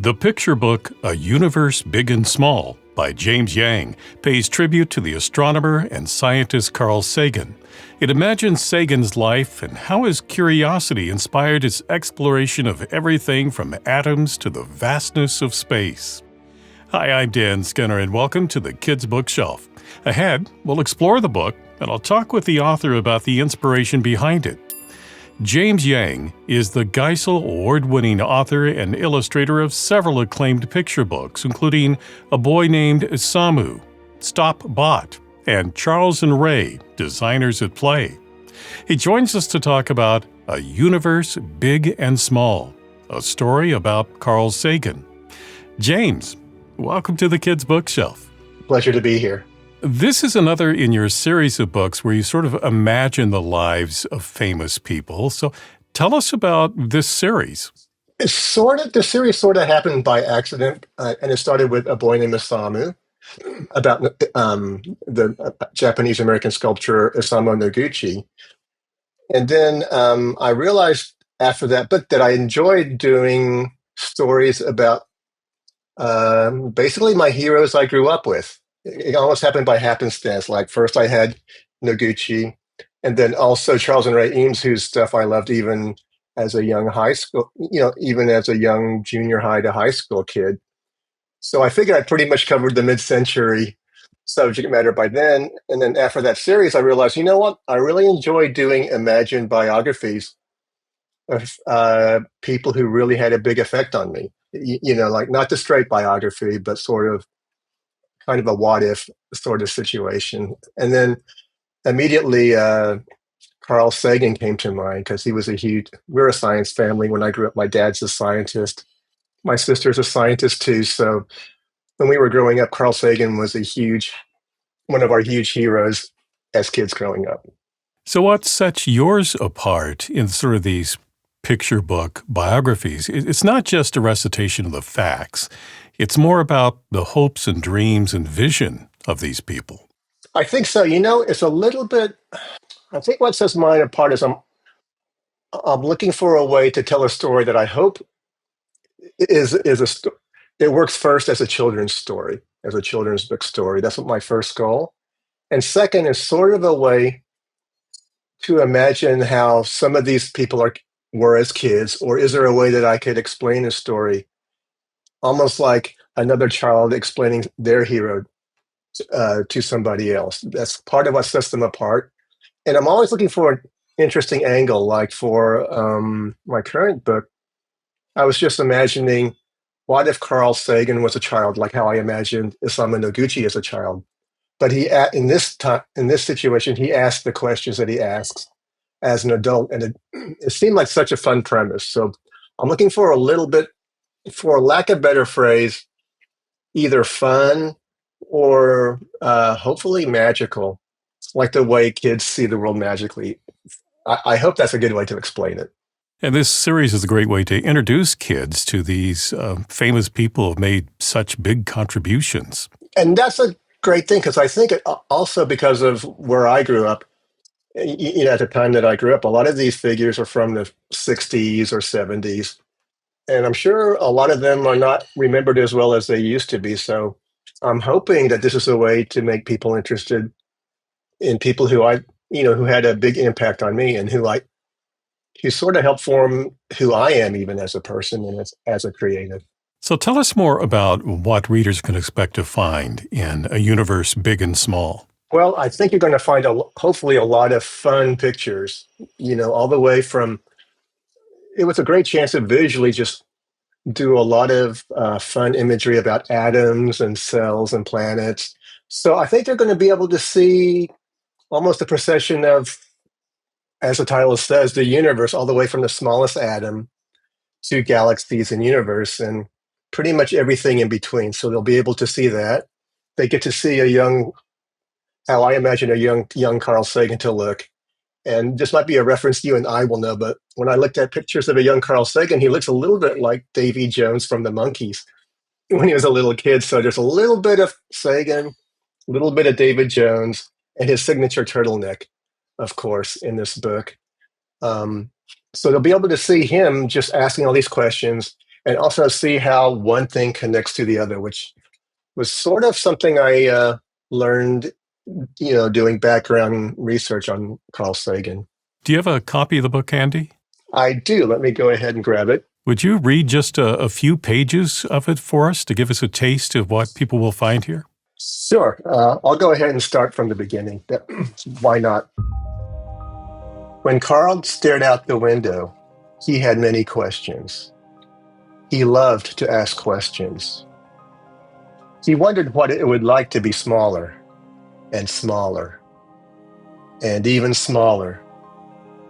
The picture book, A Universe Big and Small, by James Yang, pays tribute to the astronomer and scientist Carl Sagan. It imagines Sagan's life and how his curiosity inspired his exploration of everything from atoms to the vastness of space. Hi, I'm Dan Skinner, and welcome to the Kids Bookshelf. Ahead, we'll explore the book, and I'll talk with the author about the inspiration behind it. James Yang is the Geisel Award-winning author and illustrator of several acclaimed picture books, including A Boy Named Isamu, Stop Bot, and Charles and Ray, Designers at Play. He joins us to talk about A Universe Big and Small, a story about Carl Sagan. James, welcome to the Kids Bookshelf. Pleasure to be here. This is another in your series of books where you sort of imagine the lives of famous people. So tell us about this series. The series sort of happened by accident, and it started with A Boy Named Isamu, about the Japanese-American sculptor Isamu Noguchi. And then I realized after that book that I enjoyed doing stories about basically my heroes I grew up with. It almost happened by happenstance. Like first I had Noguchi, and then also Charles and Ray Eames, whose stuff I loved even as a young high school, even as a young junior high to high school kid. So I figured I pretty much covered the mid-century subject matter by then. And then after that series, I realized, you know what? I really enjoy doing imagined biographies of people who really had a big effect on me. Like not the straight biography, but sort of kind of a what-if sort of situation. And then immediately Carl Sagan came to mind because we're a science family. When I grew up, my dad's a scientist. My sister's a scientist too. So when we were growing up, Carl Sagan was one of our huge heroes as kids growing up. So what sets yours apart in sort of these picture book biographies? It's not just a recitation of the facts. It's more about the hopes and dreams and vision of these people. I think so. It's a little bit, I think what sets mine apart is I'm looking for a way to tell a story that I hope it works first as a children's story, as a children's book story. That's what my first goal. And second is sort of a way to imagine how some of these people were as kids, or is there a way that I could explain a story almost like another child explaining their hero to somebody else? That's part of what sets them apart. And I'm always looking for an interesting angle. Like for my current book, I was just imagining, what if Carl Sagan was a child, like how I imagined Isamu Noguchi as a child? But in this situation, he asked the questions that he asks as an adult, and it seemed like such a fun premise. So I'm looking for a little bit, for lack of a better phrase, either fun or hopefully magical, like the way kids see the world magically. I hope that's a good way to explain it. And this series is a great way to introduce kids to these famous people who have made such big contributions. And that's a great thing, because I think also because of where I grew up, at the time that I grew up, a lot of these figures are from the 60s or 70s. And I'm sure a lot of them are not remembered as well as they used to be. So I'm hoping that this is a way to make people interested in people who who had a big impact on me and who sort of helped form who I am even as a person and as a creative. So tell us more about what readers can expect to find in A Universe Big and Small. Well, I think you're going to find hopefully a lot of fun pictures, all the way from, it was a great chance to visually just do a lot of fun imagery about atoms and cells and planets. So I think they're going to be able to see almost a procession of, as the title says, the universe, all the way from the smallest atom to galaxies and universe and pretty much everything in between. So they'll be able to see that. They get to see how I imagine a young Carl Sagan to look. And this might be a reference you and I will know, but when I looked at pictures of a young Carl Sagan, he looks a little bit like Davy Jones from the Monkees when he was a little kid. So there's a little bit of Sagan, a little bit of David Jones, and his signature turtleneck, of course, in this book. So they'll be able to see him just asking all these questions. and also see how one thing connects to the other, which was sort of something I learned, doing background research on Carl Sagan. Do you have a copy of the book handy? I do. Let me go ahead and grab it. Would you read just a few pages of it for us to give us a taste of what people will find here? Sure. I'll go ahead and start from the beginning. Why not? When Carl stared out the window, he had many questions. He loved to ask questions. He wondered what it would like to be smaller and smaller and even smaller.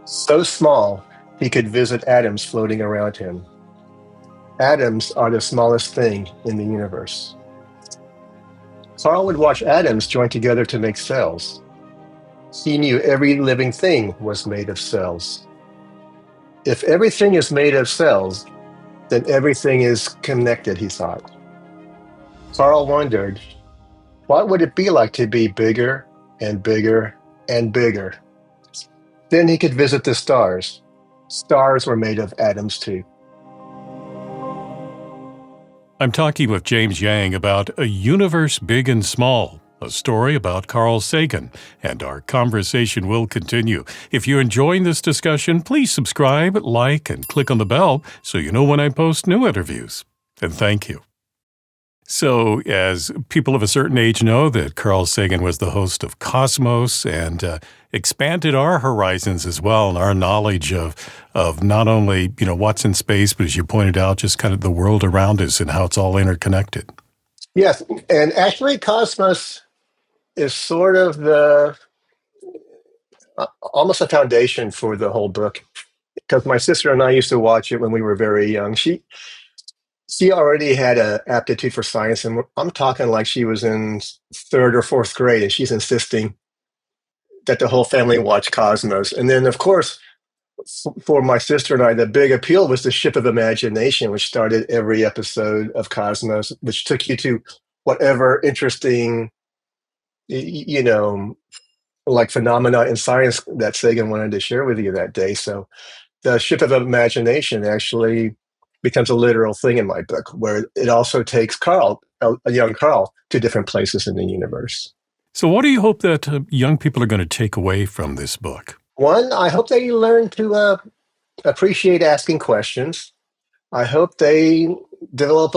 So small, he could visit atoms floating around him. Atoms are the smallest thing in the universe. Carl would watch atoms join together to make cells. He knew every living thing was made of cells. If everything is made of cells, then everything is connected, he thought. Carl wondered, what would it be like to be bigger and bigger and bigger? Then he could visit the stars. Stars were made of atoms too. I'm talking with James Yang about A Universe Big and Small, a story about Carl Sagan, and our conversation will continue. If you're enjoying this discussion, please subscribe, like, and click on the bell so you know when I post new interviews. And thank you. So, as people of a certain age know, that Carl Sagan was the host of Cosmos and expanded our horizons as well, and our knowledge of not only what's in space, but as you pointed out, just kind of the world around us and how it's all interconnected. Yes, and actually, Cosmos is sort of the almost a foundation for the whole book. Because my sister and I used to watch it when we were very young. She already had an aptitude for science, and I'm talking like she was in third or fourth grade, and she's insisting that the whole family watch Cosmos. And then, of course, for my sister and I, the big appeal was the Ship of Imagination, which started every episode of Cosmos, which took you to whatever interesting, like phenomena in science that Sagan wanted to share with you that day. So the Ship of Imagination actually becomes a literal thing in my book, where it also takes Carl, a young Carl, to different places in the universe. So what do you hope that young people are going to take away from this book? One, I hope they learn to appreciate asking questions. I hope they develop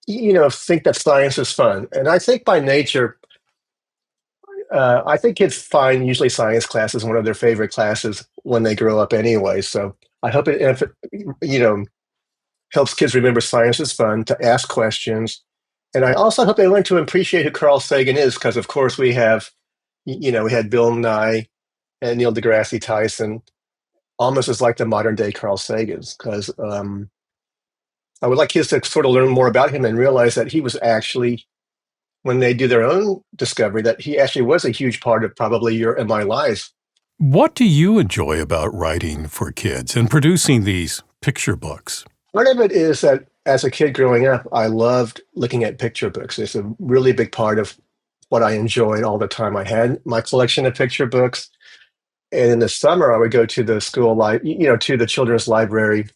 think that science is fun. And I think by nature, I think kids find usually science class is one of their favorite classes when they grow up anyway. So I hope it helps kids remember science is fun, to ask questions. And I also hope they learn to appreciate who Carl Sagan is, because of course we had Bill Nye and Neil deGrasse Tyson, almost as like the modern day Carl Sagans, because I would like kids to sort of learn more about him and realize that he was actually, when they do their own discovery, that he actually was a huge part of probably your and my lives. What do you enjoy about writing for kids and producing these picture books? Part of it is that as a kid growing up, I loved looking at picture books. It's a really big part of what I enjoyed all the time. I had my collection of picture books. And in the summer, I would go to the school, to the children's library,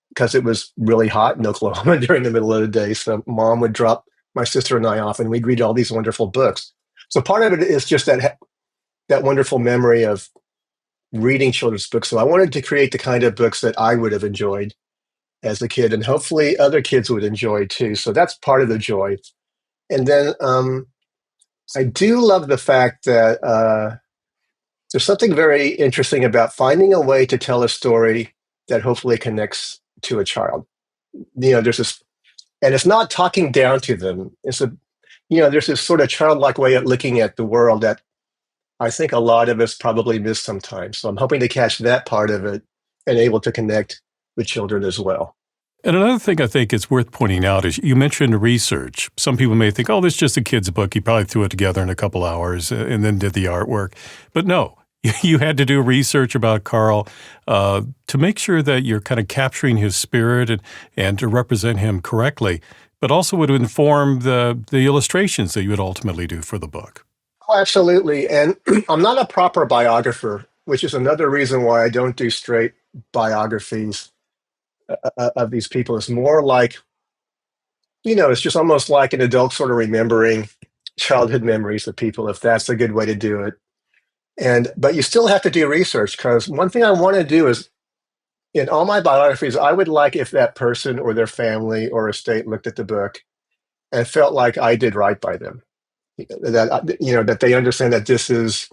because it was really hot in Oklahoma during the middle of the day. So mom would drop my sister and I off, and we'd read all these wonderful books. So part of it is just that wonderful memory of reading children's books. So I wanted to create the kind of books that I would have enjoyed as a kid, and hopefully other kids would enjoy too. So that's part of the joy. And then I do love the fact that there's something very interesting about finding a way to tell a story that hopefully connects to a child. There's this, and it's not talking down to them. There's this sort of childlike way of looking at the world that I think a lot of us probably miss sometimes. So I'm hoping to catch that part of it and able to connect with children as well. And another thing I think is worth pointing out is you mentioned research. Some people may think, oh, this is just a kid's book. He probably threw it together in a couple hours and then did the artwork. But no, you had to do research about Carl to make sure that you're kind of capturing his spirit and to represent him correctly, but also would inform the illustrations that you would ultimately do for the book. Oh, absolutely. And I'm not a proper biographer, which is another reason why I don't do straight biographies. of these people is more like, it's just almost like an adult sort of remembering childhood memories of people, if that's a good way to do it. But you still have to do research, because one thing I want to do is, in all my biographies, I would like if that person or their family or estate looked at the book and felt like I did right by them. That they understand that this is,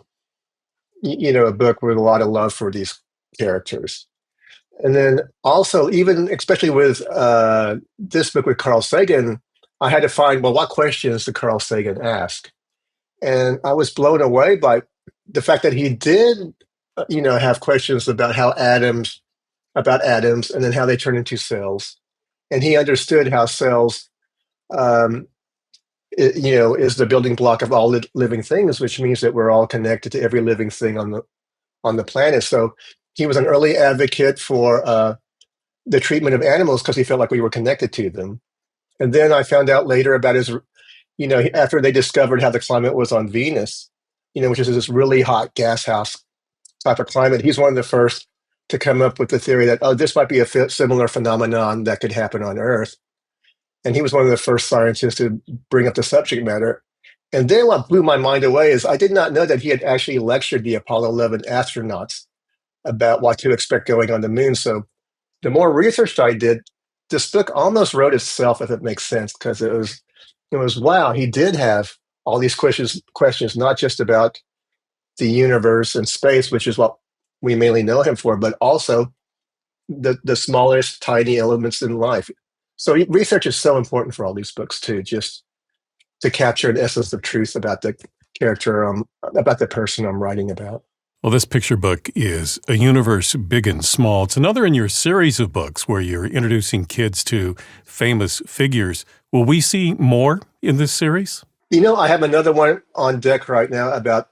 a book with a lot of love for these characters. And then also, even especially with this book with Carl Sagan, I had to find, well, what questions did Carl Sagan ask? And I was blown away by the fact that he did, have questions about atoms, and then how they turn into cells. And he understood how cells, is the building block of all living things, which means that we're all connected to every living thing on the planet. So he was an early advocate for the treatment of animals because he felt like we were connected to them. And then I found out later about his, after they discovered how the climate was on Venus, which is this really hot gas house type of climate, he's one of the first to come up with the theory that, this might be a similar phenomenon that could happen on Earth. And he was one of the first scientists to bring up the subject matter. And then what blew my mind away is I did not know that he had actually lectured the Apollo 11 astronauts about what to expect going on the moon. So the more research I did, this book almost wrote itself, if it makes sense, because it was wow, he did have all these questions, not just about the universe and space, which is what we mainly know him for, but also the smallest tiny elements in life. So research is so important for all these books too, just to capture an essence of truth about the character, about the person I'm writing about. Well, this picture book is A Universe Big and Small. It's another in your series of books where you're introducing kids to famous figures. Will we see more in this series? I have another one on deck right now about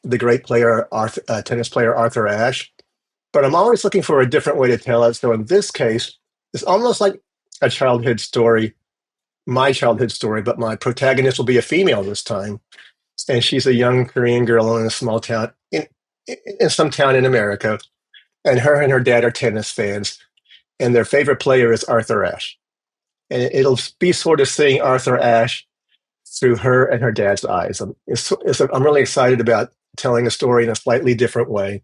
the great tennis player Arthur Ashe, but I'm always looking for a different way to tell it. So in this case, it's almost like a childhood story, my childhood story, but my protagonist will be a female this time. And she's a young Korean girl in a small town, in some town in America. And her dad are tennis fans. And their favorite player is Arthur Ashe. And it'll be sort of seeing Arthur Ashe through her and her dad's eyes. I'm really excited about telling a story in a slightly different way.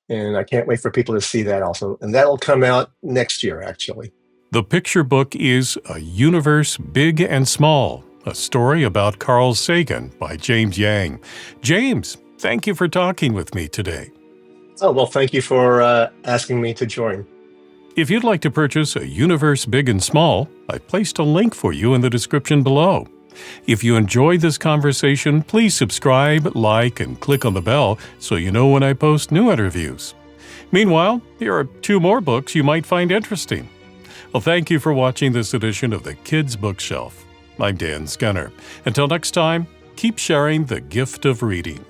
And I can't wait for people to see that also. And that'll come out next year, actually. The picture book is A Universe Big and Small, a story about Carl Sagan by James Yang. James, thank you for talking with me today. Oh, well, thank you for asking me to join. If you'd like to purchase A Universe Big and Small, I placed a link for you in the description below. If you enjoyed this conversation, please subscribe, like, and click on the bell so you know when I post new interviews. Meanwhile, here are 2 more books you might find interesting. Well, thank you for watching this edition of the Kids Bookshelf. I'm Dan Skinner. Until next time, keep sharing the gift of reading.